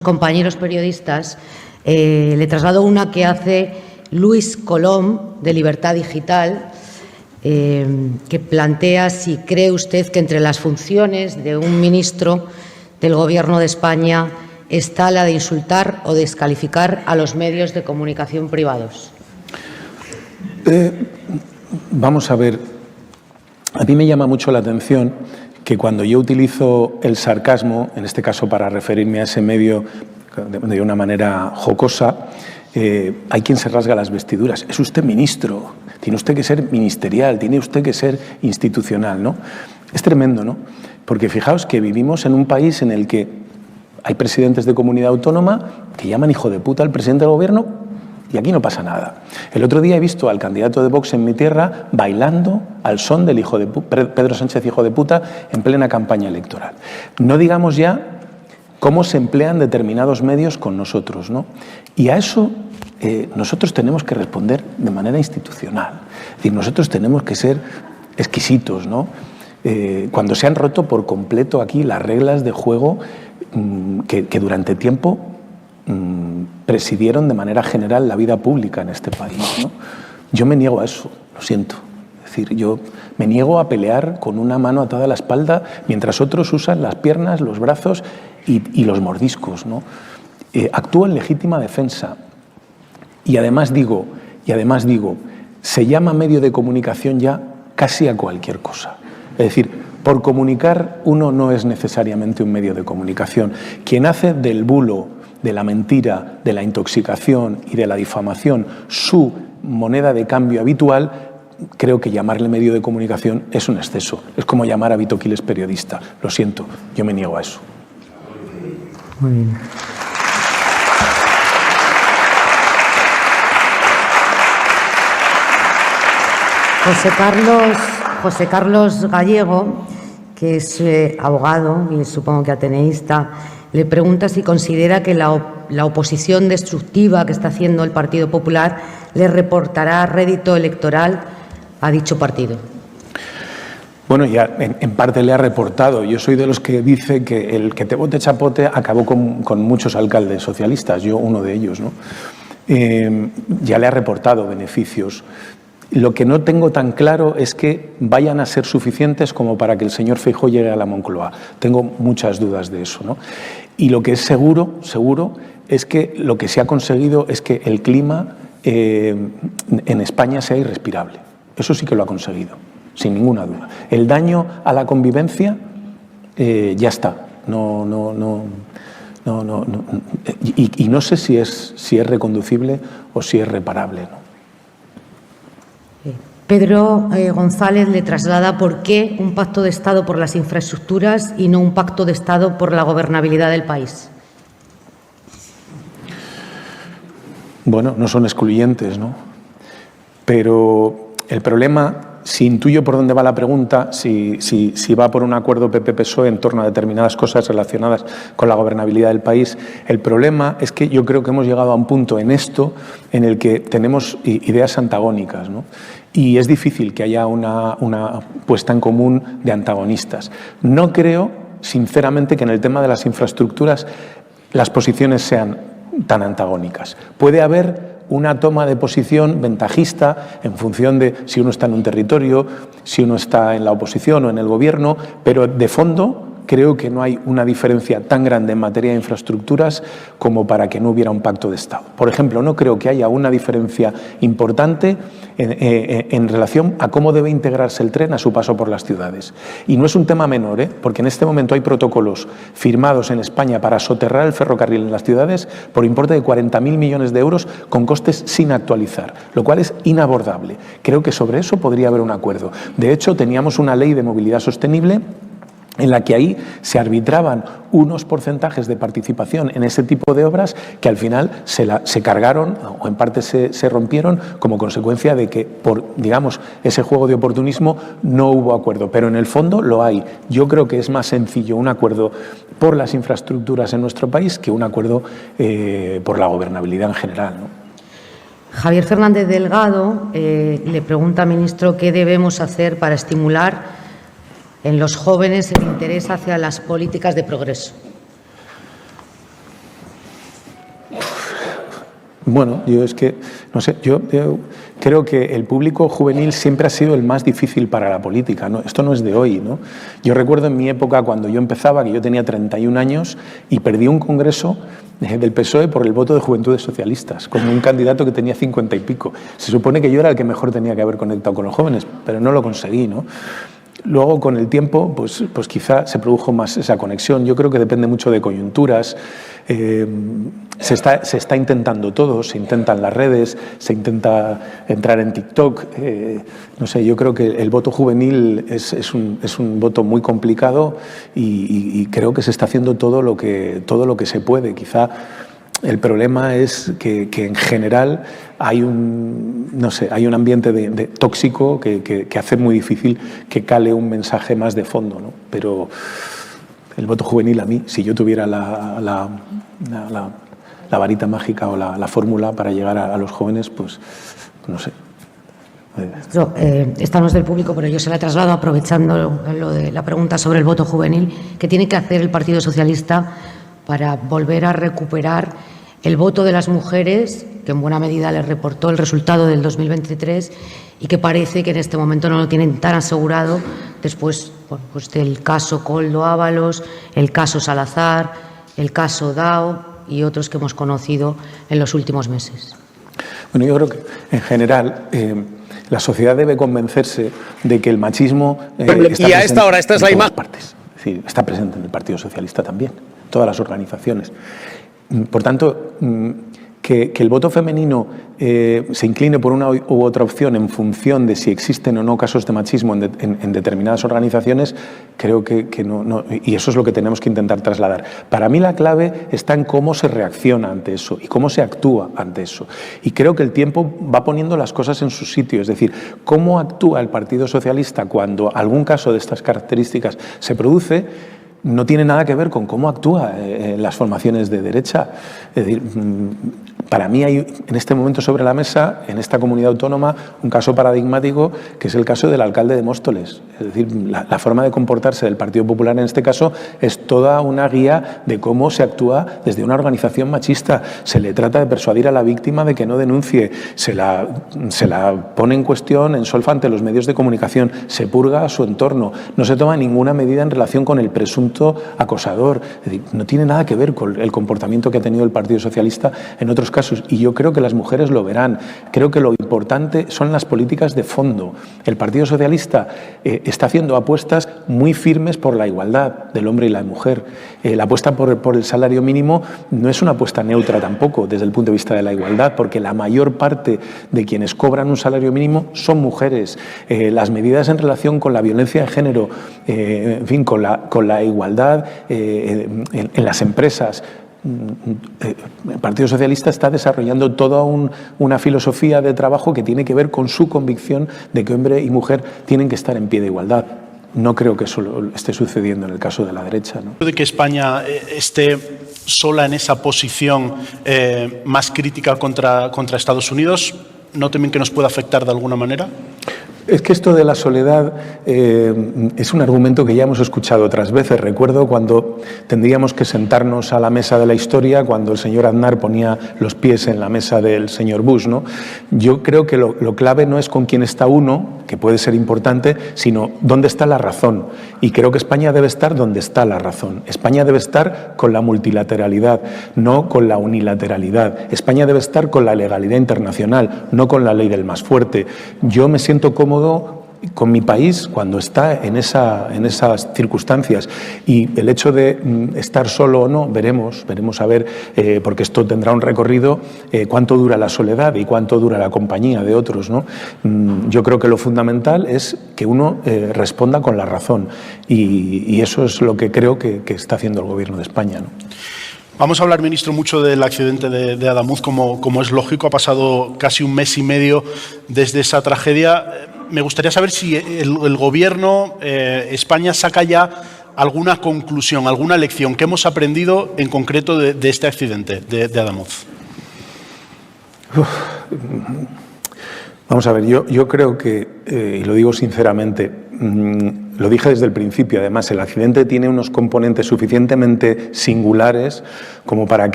compañeros periodistas, le traslado una que hace Luis Colom, de Libertad Digital, que plantea si cree usted que entre las funciones de un ministro del Gobierno de España está la de insultar o descalificar a los medios de comunicación privados. Vamos a ver, a mí me llama mucho la atención que cuando yo utilizo el sarcasmo, en este caso para referirme a ese medio de una manera jocosa, hay quien se rasga las vestiduras. Es usted ministro, tiene usted que ser ministerial, tiene usted que ser institucional, ¿no? Es tremendo, ¿no? Porque fijaos que vivimos en un país en el que hay presidentes de comunidad autónoma que llaman hijo de puta al presidente del gobierno y aquí no pasa nada. El otro día he visto al candidato de Vox en mi tierra bailando al son del hijo de Pedro Sánchez, hijo de puta, en plena campaña electoral. No digamos ya cómo se emplean determinados medios con nosotros, ¿no? Y a eso nosotros tenemos que responder de manera institucional. Es decir, nosotros tenemos que ser exquisitos, ¿no? Cuando se han roto por completo aquí las reglas de juego que durante tiempo presidieron de manera general la vida pública en este país, ¿no? Yo me niego a eso, lo siento. Es decir, yo me niego a pelear con una mano atada a la espalda mientras otros usan las piernas, los brazos y los mordiscos, ¿no? Actúo en legítima defensa y además digo, se llama medio de comunicación ya casi a cualquier cosa. Es decir, por comunicar uno no es necesariamente un medio de comunicación. Quien hace del bulo, de la mentira, de la intoxicación y de la difamación su moneda de cambio habitual, creo que llamarle medio de comunicación es un exceso. Es como llamar a Vito Quiles periodista. Lo siento, yo me niego a eso. Muy bien. José Carlos Gallego, que es abogado y supongo que ateneísta, le pregunta si considera que la oposición destructiva que está haciendo el Partido Popular le reportará rédito electoral a dicho partido. Bueno, ya en parte le ha reportado. Yo soy de los que dice que el que te vote chapote acabó con muchos alcaldes socialistas, yo uno de ellos, ¿no? Ya le ha reportado beneficios. Lo que no tengo tan claro es que vayan a ser suficientes como para que el señor Feijóo llegue a la Moncloa. Tengo muchas dudas de eso, ¿no? Y lo que es seguro es que lo que se ha conseguido es que el clima en España sea irrespirable. Eso sí que lo ha conseguido, sin ninguna duda. El daño a la convivencia ya está. Y no sé si es reconducible o si es reparable, ¿no? Pedro González le traslada por qué un pacto de Estado por las infraestructuras y no un pacto de Estado por la gobernabilidad del país. Bueno, no son excluyentes, ¿no? Pero el problema, si intuyo por dónde va la pregunta, si va por un acuerdo PP-PSOE en torno a determinadas cosas relacionadas con la gobernabilidad del país, el problema es que yo creo que hemos llegado a un punto en esto en el que tenemos ideas antagónicas, ¿no? Y es difícil que haya una puesta en común de antagonistas. No creo, sinceramente, que en el tema de las infraestructuras las posiciones sean tan antagónicas. Puede haber una toma de posición ventajista en función de si uno está en un territorio, si uno está en la oposición o en el gobierno, pero de fondo creo que no hay una diferencia tan grande en materia de infraestructuras como para que no hubiera un pacto de Estado. Por ejemplo, no creo que haya una diferencia importante en relación a cómo debe integrarse el tren a su paso por las ciudades. Y no es un tema menor, porque en este momento hay protocolos firmados en España para soterrar el ferrocarril en las ciudades por importe de 40.000 millones de euros con costes sin actualizar, lo cual es inabordable. Creo que sobre eso podría haber un acuerdo. De hecho, teníamos una ley de movilidad sostenible en la que ahí se arbitraban unos porcentajes de participación en ese tipo de obras que al final se cargaron o en parte se rompieron como consecuencia de que por, digamos, ese juego de oportunismo no hubo acuerdo, pero en el fondo lo hay. Yo creo que es más sencillo un acuerdo por las infraestructuras en nuestro país que un acuerdo por la gobernabilidad en general, ¿no? Javier Fernández Delgado le pregunta al ministro qué debemos hacer para estimular en los jóvenes el interés hacia las políticas de progreso. Bueno, yo es que, no sé, yo creo que el público juvenil siempre ha sido el más difícil para la política, ¿no? Esto no es de hoy, ¿no? Yo recuerdo en mi época cuando yo empezaba, que yo tenía 31 años y perdí un congreso del PSOE por el voto de Juventudes Socialistas, con un candidato que tenía 50 y pico. Se supone que yo era el que mejor tenía que haber conectado con los jóvenes, pero no lo conseguí, ¿no? Luego, con el tiempo, pues quizá se produjo más esa conexión. Yo creo que depende mucho de coyunturas. Se está intentando todo, se intentan las redes, se intenta entrar en TikTok. No sé, yo creo que el voto juvenil es un voto muy complicado y creo que se está haciendo todo lo que se puede. Quizá el problema es que en general hay un ambiente tóxico que hace muy difícil que cale un mensaje más de fondo, ¿no? Pero el voto juvenil, a mí, si yo tuviera la varita mágica o la fórmula para llegar a los jóvenes, pues no sé. Esta no es del público, pero yo se la traslado aprovechando lo de la pregunta sobre el voto juvenil. ¿Qué tiene que hacer el Partido Socialista para volver a recuperar el voto de las mujeres, que en buena medida les reportó el resultado del 2023 y que parece que en este momento no lo tienen tan asegurado después pues del caso Koldo Ábalos, el caso Salazar, el caso Dao y otros que hemos conocido en los últimos meses? Bueno, yo creo que en general la sociedad debe convencerse de que el machismo y a esta hora, esta es la imagen. Es decir, está presente en el Partido Socialista también, en todas las organizaciones. Por tanto, que el voto femenino se incline por una u otra opción en función de si existen o no casos de machismo en determinadas organizaciones, creo que no, y eso es lo que tenemos que intentar trasladar. Para mí la clave está en cómo se reacciona ante eso y cómo se actúa ante eso. Y creo que el tiempo va poniendo las cosas en su sitio, es decir, cómo actúa el Partido Socialista cuando algún caso de estas características se produce, no tiene nada que ver con cómo actúa en las formaciones de derecha. Es decir, para mí hay en este momento sobre la mesa, en esta comunidad autónoma, un caso paradigmático que es el caso del alcalde de Móstoles. Es decir, la forma de comportarse del Partido Popular en este caso es toda una guía de cómo se actúa desde una organización machista. Se le trata de persuadir a la víctima de que no denuncie, se la pone en cuestión en solfa ante los medios de comunicación, se purga a su entorno, no se toma ninguna medida en relación con el presunto acosador. Es decir, no tiene nada que ver con el comportamiento que ha tenido el Partido Socialista en otros casos, y yo creo que las mujeres lo verán. Creo que lo importante son las políticas de fondo. El Partido Socialista está haciendo apuestas muy firmes por la igualdad del hombre y la mujer. La apuesta por el salario mínimo no es una apuesta neutra tampoco desde el punto de vista de la igualdad, porque la mayor parte de quienes cobran un salario mínimo son mujeres. Las medidas en relación con la violencia de género, en fin, con la igualdad en las empresas. El Partido Socialista está desarrollando toda una filosofía de trabajo que tiene que ver con su convicción de que hombre y mujer tienen que estar en pie de igualdad. No creo que eso esté sucediendo en el caso de la derecha, ¿no? ¿De que España esté sola en esa posición más crítica contra Estados Unidos, no temen que nos pueda afectar de alguna manera? Es que esto de la soledad es un argumento que ya hemos escuchado otras veces. Recuerdo cuando tendríamos que sentarnos a la mesa de la historia, cuando el señor Aznar ponía los pies en la mesa del señor Bush, ¿no? Yo creo que lo clave no es con quién está uno, que puede ser importante, sino dónde está la razón. Y creo que España debe estar donde está la razón. España debe estar con la multilateralidad, no con la unilateralidad. España debe estar con la legalidad internacional, no con la ley del más fuerte. Yo me siento cómodo con mi país cuando está en esas circunstancias, y el hecho de estar solo o no, veremos a ver, porque esto tendrá un recorrido, cuánto dura la soledad y cuánto dura la compañía de otros, ¿no? Yo creo que lo fundamental es que uno responda con la razón, y eso es lo que creo que está haciendo el Gobierno de España, ¿no? Vamos a hablar, ministro, mucho del accidente de Adamuz, como es lógico. Ha pasado casi un mes y medio desde esa tragedia. Me gustaría saber si el Gobierno, España, saca ya alguna conclusión, alguna lección que hemos aprendido en concreto de este accidente de Adamuz. Vamos a ver, yo creo que, y lo digo sinceramente, lo dije desde el principio, además, el accidente tiene unos componentes suficientemente singulares como para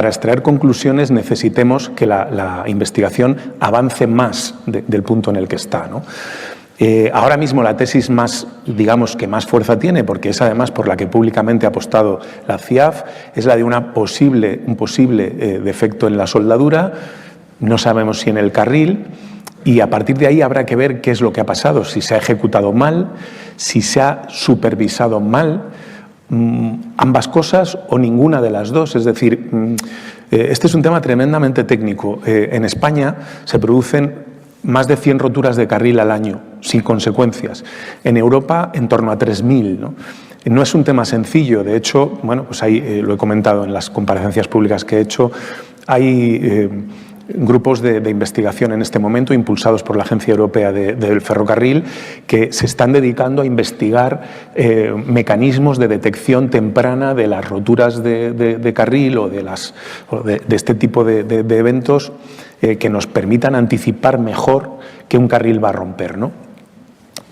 extraer conclusiones necesitemos que la investigación avance más del punto en el que está, ¿no? Ahora mismo la tesis digamos que más fuerza tiene, porque es además por la que públicamente ha apostado la CIAF, es la de un posible defecto en la soldadura, no sabemos si en el carril, y a partir de ahí habrá que ver qué es lo que ha pasado, si se ha ejecutado mal, si se ha supervisado mal, ambas cosas o ninguna de las dos. Es decir, este es un tema tremendamente técnico. En España se producen más de 100 roturas de carril al año, sin consecuencias. En Europa, en torno a 3.000, ¿no? No es un tema sencillo. De hecho, bueno, pues ahí lo he comentado en las comparecencias públicas que he hecho, hay grupos de investigación en este momento, impulsados por la Agencia Europea del Ferrocarril, que se están dedicando a investigar mecanismos de detección temprana de las roturas de carril o de este tipo de eventos que nos permitan anticipar mejor que un carril va a romper, ¿no?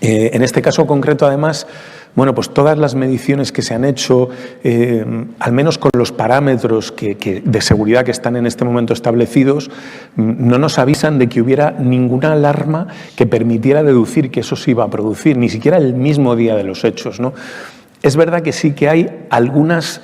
En este caso concreto, además, bueno, pues todas las mediciones que se han hecho, al menos con los parámetros de seguridad que están en este momento establecidos, no nos avisan de que hubiera ninguna alarma que permitiera deducir que eso se iba a producir, ni siquiera el mismo día de los hechos, ¿no? Es verdad que sí que hay algunas,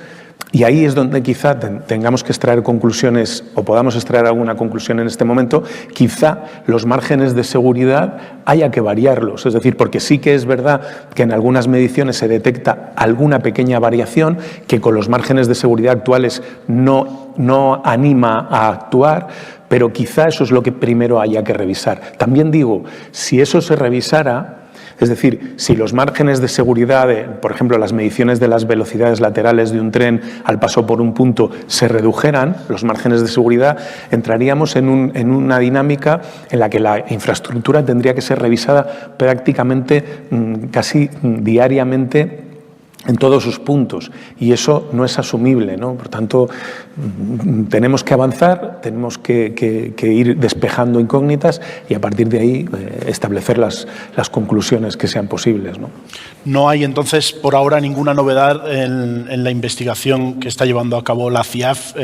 y ahí es donde quizá tengamos que extraer conclusiones o podamos extraer alguna conclusión en este momento, quizá los márgenes de seguridad haya que variarlos. Es decir, porque sí que es verdad que en algunas mediciones se detecta alguna pequeña variación que con los márgenes de seguridad actuales no anima a actuar, pero quizá eso es lo que primero haya que revisar. También digo, si eso se revisara, es decir, si los márgenes de seguridad, por ejemplo, las mediciones de las velocidades laterales de un tren al paso por un punto se redujeran, los márgenes de seguridad, entraríamos en una dinámica en la que la infraestructura tendría que ser revisada prácticamente casi diariamente en todos sus puntos, y eso no es asumible, ¿no? Por tanto, tenemos que avanzar, tenemos que ir despejando incógnitas y a partir de ahí establecer las conclusiones que sean posibles, ¿no? No hay entonces por ahora ninguna novedad en la investigación que está llevando a cabo la CIAF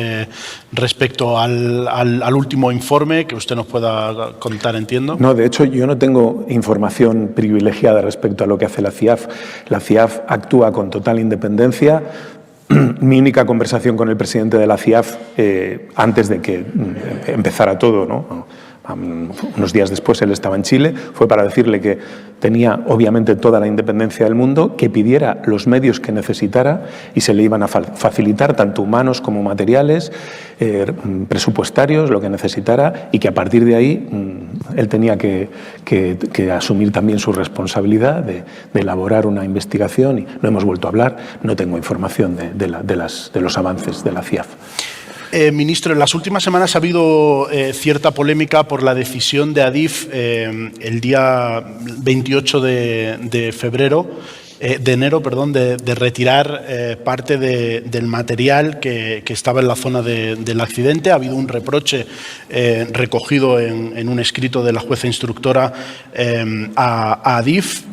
respecto al último informe que usted nos pueda contar, entiendo. No, de hecho yo no tengo información privilegiada respecto a lo que hace la CIAF. La CIAF actúa con total independencia. Mi única conversación con el presidente de la CIAF antes de que empezara todo, ¿no? Unos días después él estaba en Chile, fue para decirle que tenía obviamente toda la independencia del mundo, que pidiera los medios que necesitara y se le iban a facilitar tanto humanos como materiales, presupuestarios, lo que necesitara, y que a partir de ahí él tenía que asumir también su responsabilidad de elaborar una investigación, y no hemos vuelto a hablar, no tengo información de los avances de la CIAF. Ministro, en las últimas semanas ha habido cierta polémica por la decisión de Adif el día 28 de enero, de retirar parte del material que estaba en la zona del accidente. Ha habido un reproche recogido en un escrito de la jueza instructora a Adif.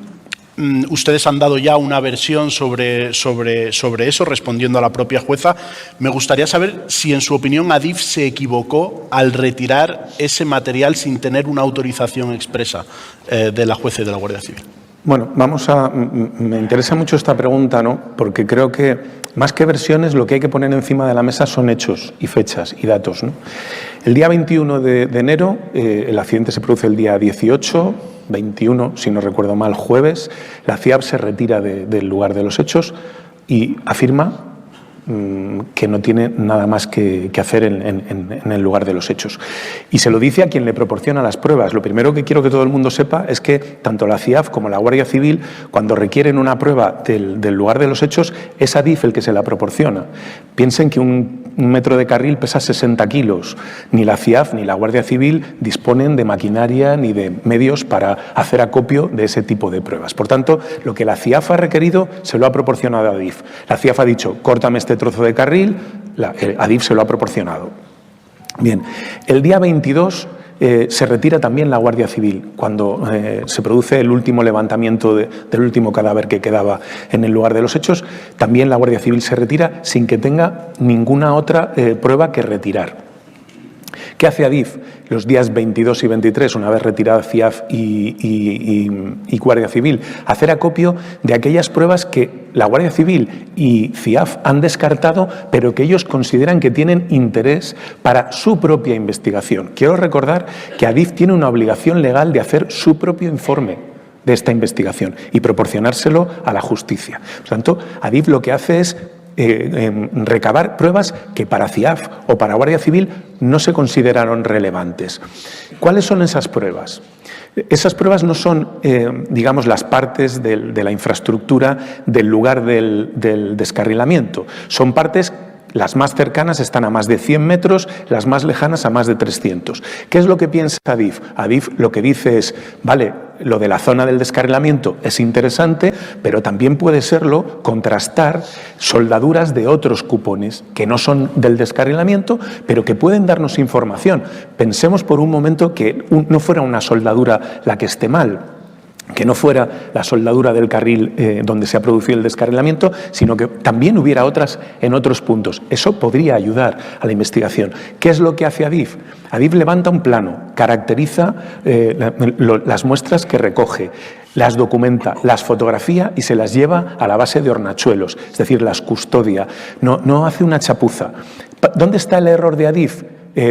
Ustedes han dado ya una versión sobre eso, respondiendo a la propia jueza. Me gustaría saber si, en su opinión, Adif se equivocó al retirar ese material sin tener una autorización expresa de la jueza y de la Guardia Civil. Bueno, me interesa mucho esta pregunta, ¿no? Porque creo que, más que versiones, lo que hay que poner encima de la mesa son hechos y fechas y datos, ¿no? El día 21 de enero, el accidente se produce el día 21, si no recuerdo mal, jueves. La CIAF se retira del lugar de los hechos y afirma que no tiene nada más que hacer en el lugar de los hechos. Y se lo dice a quien le proporciona las pruebas. Lo primero que quiero que todo el mundo sepa es que tanto la CIAF como la Guardia Civil, cuando requieren una prueba del lugar de los hechos, es Adif el que se la proporciona. Piensen que un metro de carril pesa 60 kilos. Ni la CIAF ni la Guardia Civil disponen de maquinaria ni de medios para hacer acopio de ese tipo de pruebas. Por tanto, lo que la CIAF ha requerido se lo ha proporcionado a Adif. La CIAF ha dicho, córtame este trozo de carril, Adif se lo ha proporcionado. Bien, el día 22 se retira también la Guardia Civil. Cuando se produce el último levantamiento del último cadáver que quedaba en el lugar de los hechos, también la Guardia Civil se retira sin que tenga ninguna otra prueba que retirar. ¿Qué hace Adif los días 22 y 23, una vez retirada CIAF y Guardia Civil? Hacer acopio de aquellas pruebas que la Guardia Civil y CIAF han descartado, pero que ellos consideran que tienen interés para su propia investigación. Quiero recordar que Adif tiene una obligación legal de hacer su propio informe de esta investigación y proporcionárselo a la justicia. Por tanto, Adif lo que hace es recabar pruebas que para CIAF o para Guardia Civil no se consideraron relevantes. ¿Cuáles son esas pruebas? Esas pruebas no son, digamos, las partes de la infraestructura del lugar del descarrilamiento. Son partes. Las más cercanas están a más de 100 metros, las más lejanas a más de 300. ¿Qué es lo que piensa Adif? Adif lo que dice es, vale, lo de la zona del descarrilamiento es interesante, pero también puede serlo contrastar soldaduras de otros cupones que no son del descarrilamiento, pero que pueden darnos información. Pensemos por un momento que no fuera una soldadura la que esté mal, que no fuera la soldadura del carril donde se ha producido el descarrilamiento, sino que también hubiera otras en otros puntos. Eso podría ayudar a la investigación. ¿Qué es lo que hace Adif? Adif levanta un plano, caracteriza las muestras que recoge, las documenta, las fotografía y se las lleva a la base de Hornachuelos, es decir, las custodia. No hace una chapuza. ¿Dónde está el error de Adif?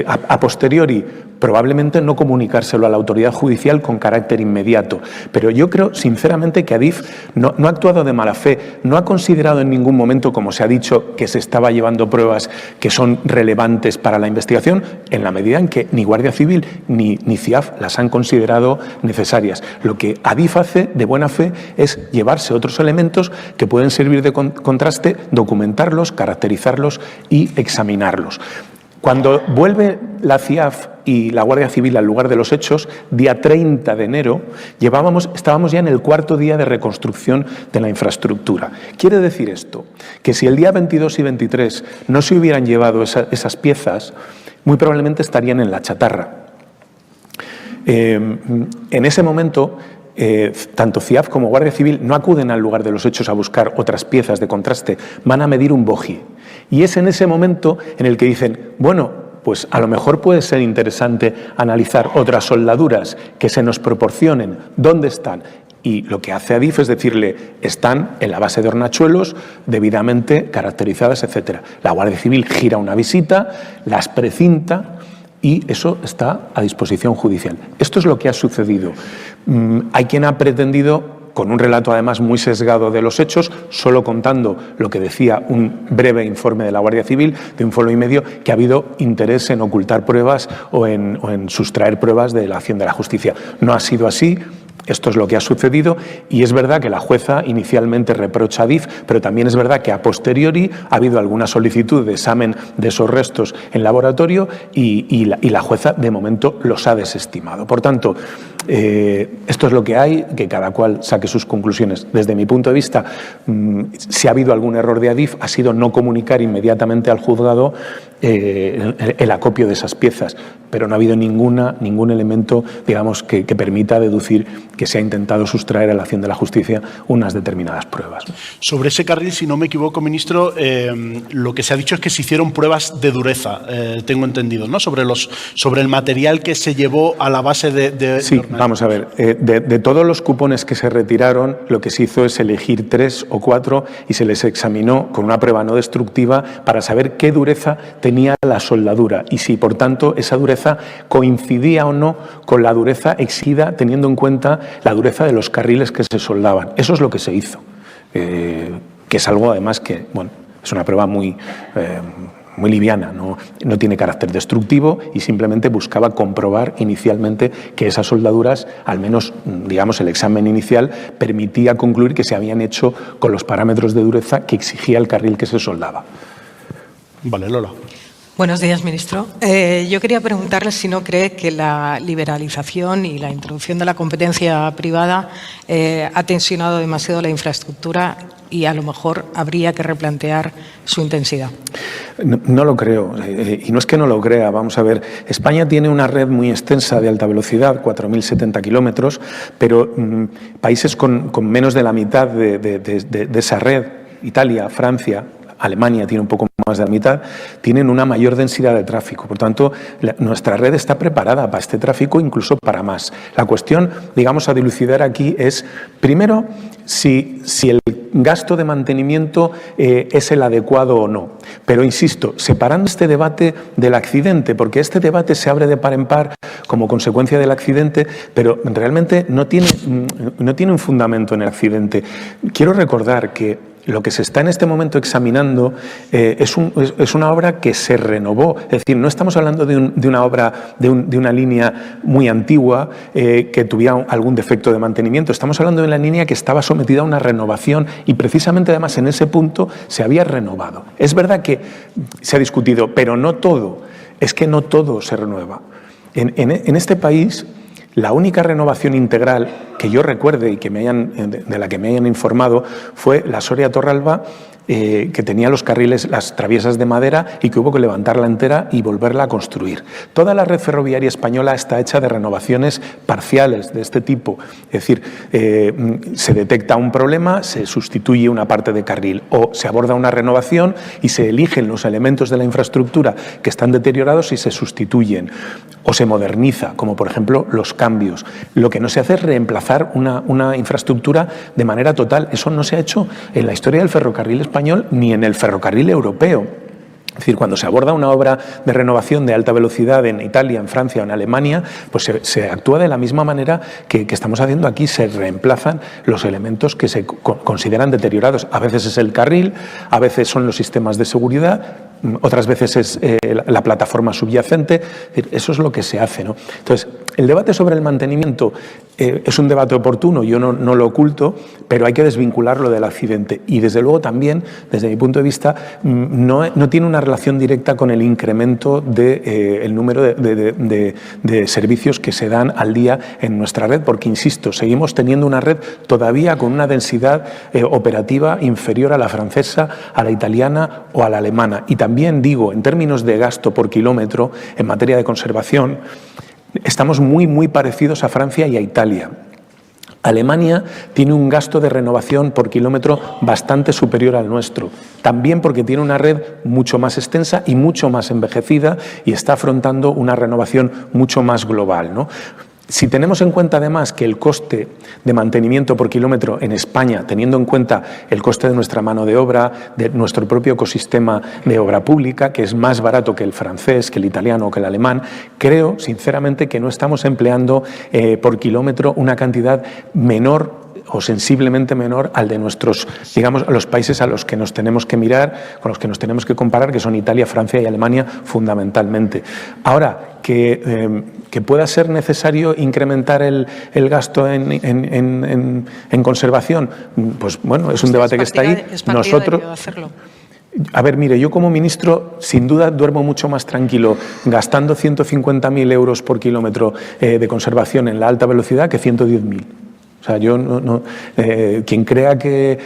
A posteriori, probablemente no comunicárselo a la autoridad judicial con carácter inmediato. Pero yo creo, sinceramente, que Adif no ha actuado de mala fe, no ha considerado en ningún momento, como se ha dicho, que se estaba llevando pruebas que son relevantes para la investigación, en la medida en que ni Guardia Civil ni CIAF las han considerado necesarias. Lo que Adif hace de buena fe es llevarse otros elementos que pueden servir de contraste, documentarlos, caracterizarlos y examinarlos. Cuando vuelve la CIAF y la Guardia Civil al lugar de los hechos, día 30 de enero, estábamos ya en el cuarto día de reconstrucción de la infraestructura. Quiere decir esto, que si el día 22 y 23 no se hubieran llevado esas piezas, muy probablemente estarían en la chatarra. En ese momento, tanto CIAF como Guardia Civil no acuden al lugar de los hechos a buscar otras piezas de contraste, van a medir un bogie. Y es en ese momento en el que dicen, bueno, pues a lo mejor puede ser interesante analizar otras soldaduras que se nos proporcionen, dónde están. Y lo que hace Adif es decirle, están en la base de Hornachuelos, debidamente caracterizadas, etc. La Guardia Civil gira una visita, las precinta y eso está a disposición judicial. Esto es lo que ha sucedido. Hay quien ha pretendido, con un relato además muy sesgado de los hechos, solo contando lo que decía un breve informe de la Guardia Civil, de un folio y medio, que ha habido interés en ocultar pruebas o en sustraer pruebas de la acción de la justicia. No ha sido así. Esto es lo que ha sucedido y es verdad que la jueza inicialmente reprocha a Adif, pero también es verdad que a posteriori ha habido alguna solicitud de examen de esos restos en laboratorio y la jueza de momento los ha desestimado. Por tanto, esto es lo que hay, que cada cual saque sus conclusiones. Desde mi punto de vista, si ha habido algún error de Adif, ha sido no comunicar inmediatamente al juzgado el acopio de esas piezas, pero no ha habido ningún elemento, digamos, que permita deducir que se ha intentado sustraer a la acción de la justicia unas determinadas pruebas. Sobre ese carril, si no me equivoco, ministro, lo que se ha dicho es que se hicieron pruebas de dureza, tengo entendido, ¿no? Sobre el material que se llevó a la base de Sí, vamos a ver. De todos los cupones que se retiraron, lo que se hizo es elegir 3 o 4 y se les examinó con una prueba no destructiva para saber qué dureza tenía la soldadura y si, por tanto, esa dureza coincidía o no con la dureza exigida teniendo en cuenta la dureza de los carriles que se soldaban. Eso es lo que se hizo, que es algo además que, bueno, es una prueba muy liviana, no tiene carácter destructivo y simplemente buscaba comprobar inicialmente que esas soldaduras, al menos, digamos, el examen inicial permitía concluir que se habían hecho con los parámetros de dureza que exigía el carril que se soldaba. Vale, Lola. Buenos días, ministro. Yo quería preguntarle si no cree que la liberalización y la introducción de la competencia privada ha tensionado demasiado la infraestructura y a lo mejor habría que replantear su intensidad. No lo creo, y no es que no lo crea. Vamos a ver, España tiene una red muy extensa de alta velocidad, 4.070 kilómetros, pero países con menos de la mitad de esa red, Italia, Francia, Alemania tiene un poco más de la mitad, tienen una mayor densidad de tráfico. Por tanto, nuestra red está preparada para este tráfico, incluso para más. La cuestión, digamos, a dilucidar aquí es, primero, si el gasto de mantenimiento es el adecuado o no. Pero, insisto, separando este debate del accidente, porque este debate se abre de par en par como consecuencia del accidente, pero realmente no tiene un fundamento en el accidente. Quiero recordar que lo que se está en este momento examinando es una obra que se renovó. Es decir, no estamos hablando de una obra, de una línea muy antigua que tuviera algún defecto de mantenimiento. Estamos hablando de una línea que estaba sometida a una renovación y precisamente además en ese punto se había renovado. Es verdad que se ha discutido, pero no todo. Es que no todo se renueva. En este país, la única renovación integral que yo recuerde y de la que me hayan informado fue la Soria-Torralba, que tenía los carriles, las traviesas de madera y que hubo que levantarla entera y volverla a construir. Toda la red ferroviaria española está hecha de renovaciones parciales de este tipo. Es decir, se detecta un problema, se sustituye una parte de carril o se aborda una renovación y se eligen los elementos de la infraestructura que están deteriorados y se sustituyen o se moderniza, como por ejemplo los cambios. Lo que no se hace es reemplazar una infraestructura de manera total. Eso no se ha hecho en la historia del ferrocarril español ni en el ferrocarril europeo. Es decir, cuando se aborda una obra de renovación de alta velocidad en Italia, en Francia o en Alemania, pues se actúa de la misma manera que estamos haciendo aquí. Se reemplazan los elementos que se consideran deteriorados. A veces es el carril, a veces son los sistemas de seguridad, otras veces es la plataforma subyacente. Eso es lo que se hace, ¿no? Entonces, el debate sobre el mantenimiento es un debate oportuno, yo no lo oculto, pero hay que desvincularlo del accidente. Y desde luego también, desde mi punto de vista, no tiene una relación directa con el incremento del número de servicios que se dan al día en nuestra red, porque, insisto, seguimos teniendo una red todavía con una densidad operativa inferior a la francesa, a la italiana o a la alemana. Y también digo, en términos de gasto por kilómetro, en materia de conservación, estamos muy parecidos a Francia y a Italia. Alemania tiene un gasto de renovación por kilómetro bastante superior al nuestro, también porque tiene una red mucho más extensa y mucho más envejecida y está afrontando una renovación mucho más global, ¿no? Si tenemos en cuenta además que el coste de mantenimiento por kilómetro en España, teniendo en cuenta el coste de nuestra mano de obra, de nuestro propio ecosistema de obra pública, que es más barato que el francés, que el italiano o que el alemán, creo sinceramente que no estamos empleando por kilómetro una cantidad menor o sensiblemente menor al de nuestros, digamos, los países a los que nos tenemos que mirar, con los que nos tenemos que comparar, que son Italia, Francia y Alemania fundamentalmente. Ahora, que pueda ser necesario incrementar el gasto en conservación, pues bueno, es un debate que está ahí. Nosotros, a ver, mire, yo como ministro sin duda duermo mucho más tranquilo gastando 150.000 euros por kilómetro de conservación en la alta velocidad que 110.000. O sea, yo quien crea que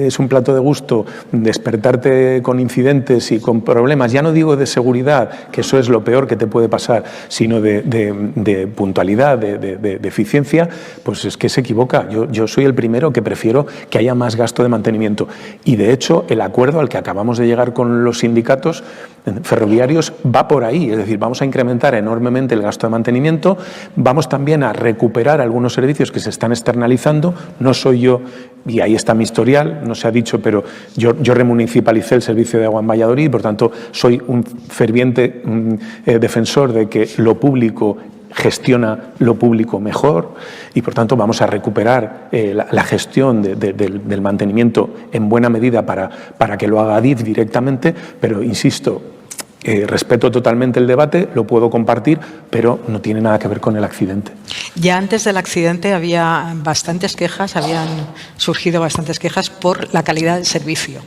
es un plato de gusto despertarte con incidentes y con problemas, ya no digo de seguridad, que eso es lo peor que te puede pasar, sino de puntualidad, de eficiencia, pues es que se equivoca. Yo soy el primero que prefiero que haya más gasto de mantenimiento. Y de hecho, el acuerdo al que acabamos de llegar con los sindicatos ferroviarios va por ahí, es decir, vamos a incrementar enormemente el gasto de mantenimiento, vamos también a recuperar algunos servicios que se están externalizando. No soy yo, y ahí está mi historial, no se ha dicho, pero yo remunicipalicé el servicio de agua en Valladolid, por tanto soy un ferviente defensor de que lo público gestiona lo público mejor y, por tanto, vamos a recuperar la gestión del mantenimiento en buena medida para que lo haga ADIF directamente, pero, insisto, respeto totalmente el debate, lo puedo compartir, pero no tiene nada que ver con el accidente. Ya antes del accidente habían surgido bastantes quejas por la calidad del servicio,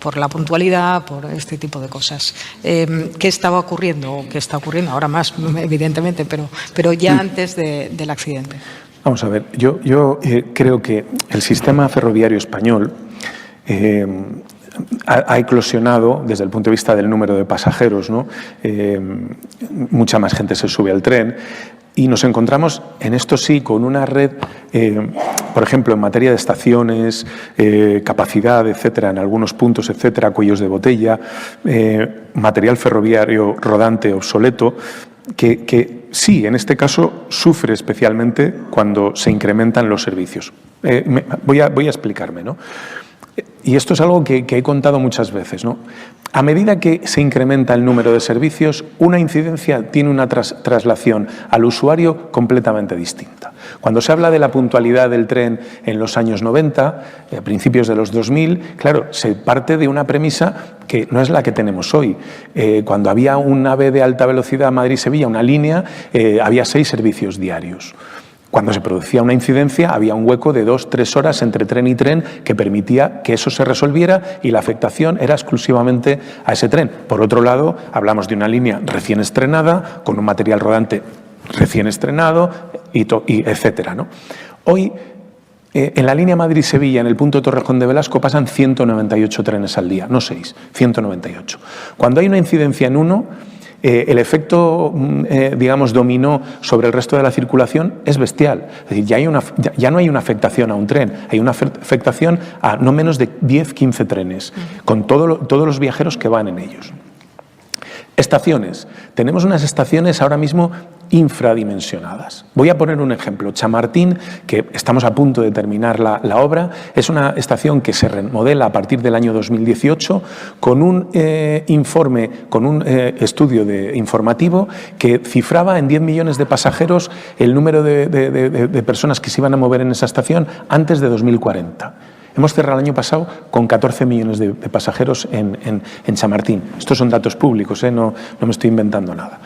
por la puntualidad, por este tipo de cosas. ¿Qué estaba ocurriendo o qué está ocurriendo? Ahora más, evidentemente, pero ya antes del accidente. Vamos a ver, yo creo que el sistema ferroviario español ha eclosionado desde el punto de vista del número de pasajeros, ¿no? Mucha más gente se sube al tren y nos encontramos en esto sí con una red, por ejemplo, en materia de estaciones, capacidad, etcétera, en algunos puntos, etcétera, cuellos de botella, material ferroviario rodante obsoleto, que sí, en este caso sufre especialmente cuando se incrementan los servicios. Voy a explicarme, ¿no? Y esto es algo que he contado muchas veces, ¿no? A medida que se incrementa el número de servicios, una incidencia tiene una traslación al usuario completamente distinta. Cuando se habla de la puntualidad del tren en los años 90, a principios de los 2000, claro, se parte de una premisa que no es la que tenemos hoy. Cuando había un AVE de alta velocidad Madrid-Sevilla, una línea, había 6 servicios diarios. Cuando se producía una incidencia, había un hueco de 2-3 horas entre tren y tren que permitía que eso se resolviera y la afectación era exclusivamente a ese tren. Por otro lado, hablamos de una línea recién estrenada, con un material rodante recién estrenado, y etcétera, ¿no? Hoy, en la línea Madrid-Sevilla, en el punto Torrejón de Velasco, pasan 198 trenes al día, no 6, 198. Cuando hay una incidencia en uno, el efecto, digamos, dominó sobre el resto de la circulación es bestial. Es decir, ya no hay una afectación a un tren, hay una afectación a no menos de 10-15 trenes, con todos los viajeros que van en ellos. Estaciones. Tenemos unas estaciones ahora mismo infradimensionadas. Voy a poner un ejemplo. Chamartín, que estamos a punto de terminar la obra, es una estación que se remodela a partir del año 2018 con un informe, con un estudio informativo que cifraba en 10 millones de pasajeros el número de personas que se iban a mover en esa estación antes de 2040. Hemos cerrado el año pasado con 14 millones de pasajeros en Chamartín. Estos son datos públicos, no me estoy inventando nada.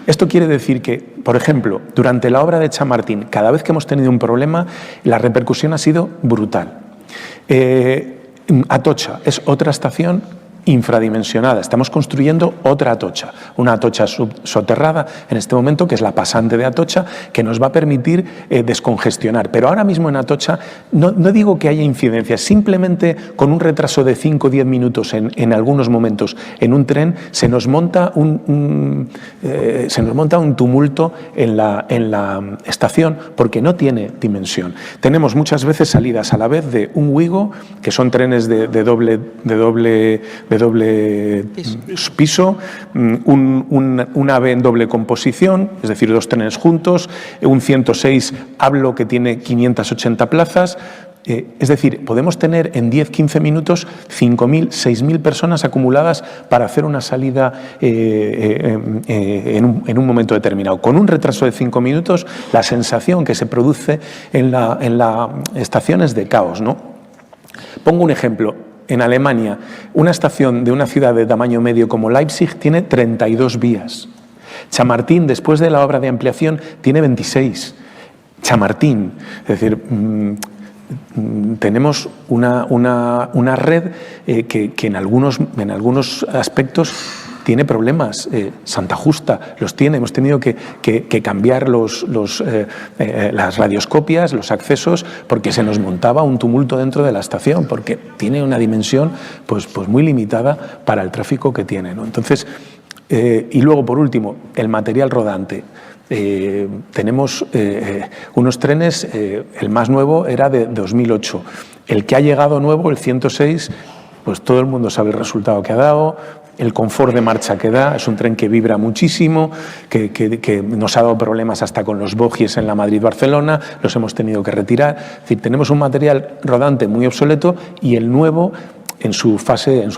Esto quiere decir que, por ejemplo, durante la obra de Chamartín, cada vez que hemos tenido un problema, la repercusión ha sido brutal. Atocha es otra estación infradimensionada. Estamos construyendo otra Atocha, una Atocha soterrada en este momento, que es la pasante de Atocha, que nos va a permitir descongestionar. Pero ahora mismo en Atocha no digo que haya incidencias, simplemente con un retraso de 5 o 10 minutos en algunos momentos en un tren se nos monta un tumulto en la estación porque no tiene dimensión. Tenemos muchas veces salidas a la vez de un Ouigo, que son trenes de doble piso, un AVE en doble composición, es decir, 2 trenes juntos, un 106 hablo que tiene 580 plazas. Es decir, podemos tener en 10-15 minutos 5.000, 6.000 personas acumuladas para hacer una salida en un momento determinado. Con un retraso de 5 minutos, la sensación que se produce en la estación es de caos, ¿no? Pongo un ejemplo. En Alemania, una estación de una ciudad de tamaño medio como Leipzig tiene 32 vías. Chamartín, después de la obra de ampliación, tiene 26. Chamartín, es decir, tenemos una red que en algunos aspectos tiene problemas. Santa Justa los tiene. Hemos tenido que cambiar las radioscopias, los accesos, porque se nos montaba un tumulto dentro de la estación, porque tiene una dimensión pues muy limitada para el tráfico que tiene, ¿no? Entonces, y luego, por último, el material rodante. Tenemos unos trenes, el más nuevo era de 2008. El que ha llegado nuevo, el 106, pues todo el mundo sabe el resultado que ha dado. El confort de marcha que da, es un tren que vibra muchísimo, que nos ha dado problemas hasta con los bogies en la Madrid-Barcelona, los hemos tenido que retirar. Es decir, tenemos un material rodante muy obsoleto y el nuevo, en su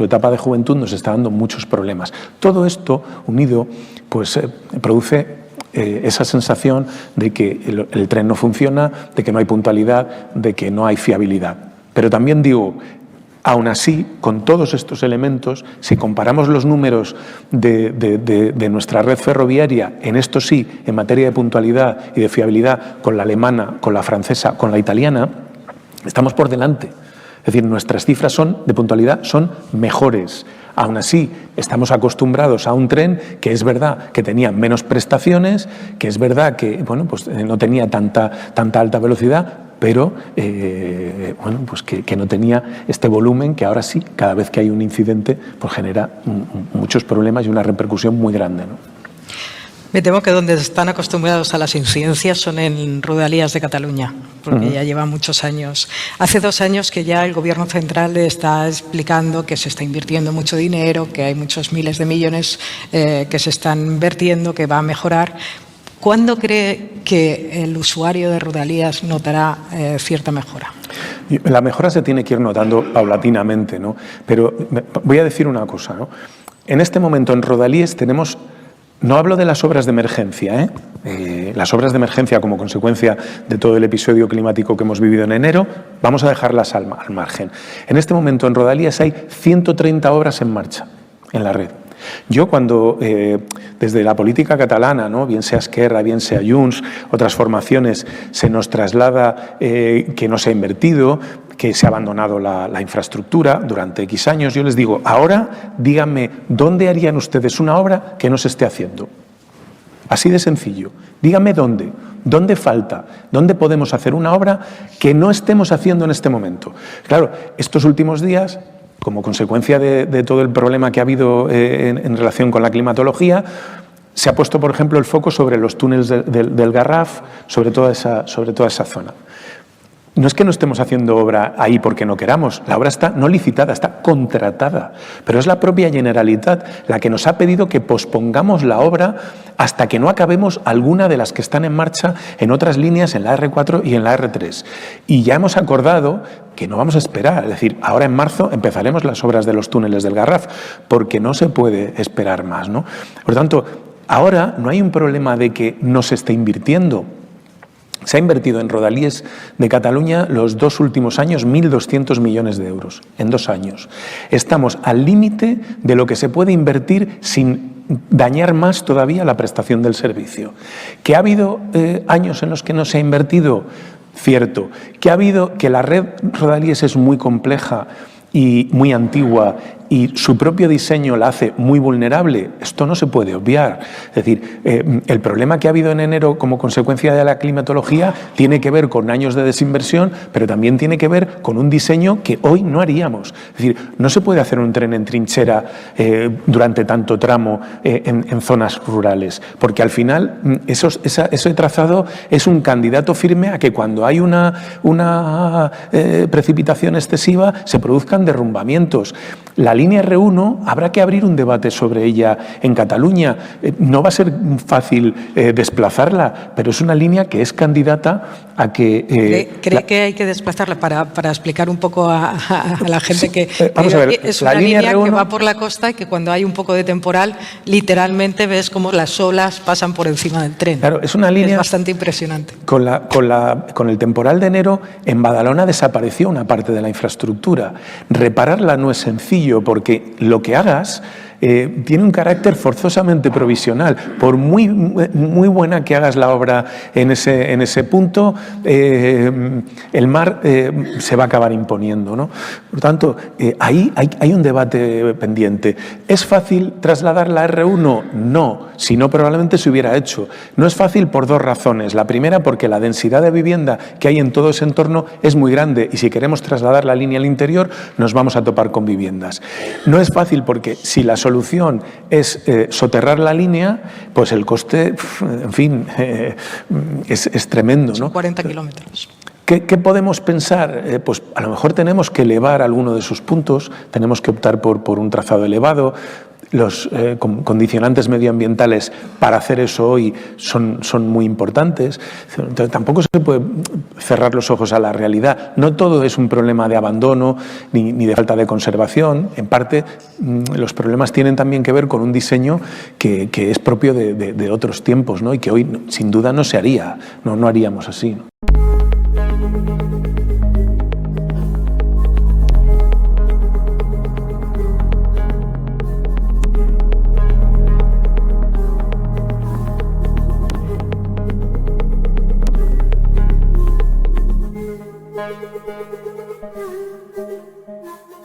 etapa de juventud, nos está dando muchos problemas. Todo esto unido, pues produce esa sensación de que el tren no funciona, de que no hay puntualidad, de que no hay fiabilidad. Pero también digo, aún así, con todos estos elementos, si comparamos los números de nuestra red ferroviaria, en esto sí, en materia de puntualidad y de fiabilidad, con la alemana, con la francesa, con la italiana, estamos por delante. Es decir, nuestras cifras de puntualidad son mejores. Aún así, estamos acostumbrados a un tren que es verdad que tenía menos prestaciones, que es verdad que bueno, pues, no tenía tanta alta velocidad, pero bueno, pues que no tenía este volumen que ahora sí, cada vez que hay un incidente, pues genera muchos problemas y una repercusión muy grande, ¿no? Me temo que donde están acostumbrados a las incidencias son en Rodalies de Cataluña, porque ya lleva muchos años. Hace 2 años que ya el Gobierno central está explicando que se está invirtiendo mucho dinero, que hay muchos miles de millones que se están invirtiendo, que va a mejorar. ¿Cuándo cree que el usuario de Rodalies notará cierta mejora? La mejora se tiene que ir notando paulatinamente, ¿no? Pero voy a decir una cosa, ¿no? En este momento en Rodalies tenemos... No hablo de las obras de emergencia, las obras de emergencia como consecuencia de todo el episodio climático que hemos vivido en enero, vamos a dejarlas al margen. En este momento en Rodalies hay 130 obras en marcha en la red. Yo cuando desde la política catalana, ¿no? Bien sea Esquerra, bien sea Junts, otras formaciones, se nos traslada que no se ha invertido, que se ha abandonado la infraestructura durante X años, yo les digo, ahora díganme, ¿dónde harían ustedes una obra que no se esté haciendo? Así de sencillo. Díganme dónde falta, dónde podemos hacer una obra que no estemos haciendo en este momento. Claro, estos últimos días, como consecuencia de todo el problema que ha habido en relación con la climatología, se ha puesto, por ejemplo, el foco sobre los túneles del Garraf, sobre toda esa zona. No es que no estemos haciendo obra ahí porque no queramos, la obra está no licitada, está contratada, pero es la propia Generalitat la que nos ha pedido que pospongamos la obra hasta que no acabemos alguna de las que están en marcha en otras líneas, en la R4 y en la R3. Y ya hemos acordado que no vamos a esperar, es decir, ahora en marzo empezaremos las obras de los túneles del Garraf, porque no se puede esperar más, ¿no? Por lo tanto, ahora no hay un problema de que no se esté invirtiendo. Se ha invertido en Rodalies de Cataluña los 2 últimos años 1.200 millones de euros, en 2 años. Estamos al límite de lo que se puede invertir sin dañar más todavía la prestación del servicio. ¿Que ha habido años en los que no se ha invertido? Cierto. ¿Que la red Rodalies es muy compleja y muy antigua y su propio diseño la hace muy vulnerable? Esto no se puede obviar. Es decir, el problema que ha habido en enero como consecuencia de la climatología tiene que ver con años de desinversión, pero también tiene que ver con un diseño que hoy no haríamos. Es decir, no se puede hacer un tren en trinchera durante tanto tramo en zonas rurales, porque al final ese trazado es un candidato firme a que cuando hay una precipitación excesiva se produzcan derrumbamientos. La línea R1 habrá que abrir un debate sobre ella en Cataluña. No va a ser fácil desplazarla, pero es una línea que es candidata a que... ¿Cree que hay que desplazarla para explicar un poco a la gente que vamos a ver, es una línea R1 que va por la costa y que cuando hay un poco de temporal literalmente ves cómo las olas pasan por encima del tren? Claro, es una línea... Es bastante impresionante. Con el temporal de enero en Badalona desapareció una parte de la infraestructura. Repararla no es sencillo porque lo que hagas tiene un carácter forzosamente provisional. Por muy buena que hagas la obra en ese punto, el mar se va a acabar imponiendo, ¿no? Por tanto, ahí hay un debate pendiente. ¿Es fácil trasladar la R1? No, si no probablemente se hubiera hecho. No es fácil por 2 razones. La primera, porque la densidad de vivienda que hay en todo ese entorno es muy grande y si queremos trasladar la línea al interior nos vamos a topar con viviendas. No es fácil porque si la solución es soterrar la línea, pues el coste, en fin, es tremendo, ¿no? Son 40 kilómetros. ¿Qué podemos pensar? Pues a lo mejor tenemos que elevar alguno de sus puntos, tenemos que optar por un trazado elevado. Los condicionantes medioambientales para hacer eso hoy son muy importantes. Entonces, tampoco se puede cerrar los ojos a la realidad. No todo es un problema de abandono ni de falta de conservación. En parte, los problemas tienen también que ver con un diseño que es propio de otros tiempos, ¿no? Y que hoy, sin duda, no se haría, no haríamos así, ¿no?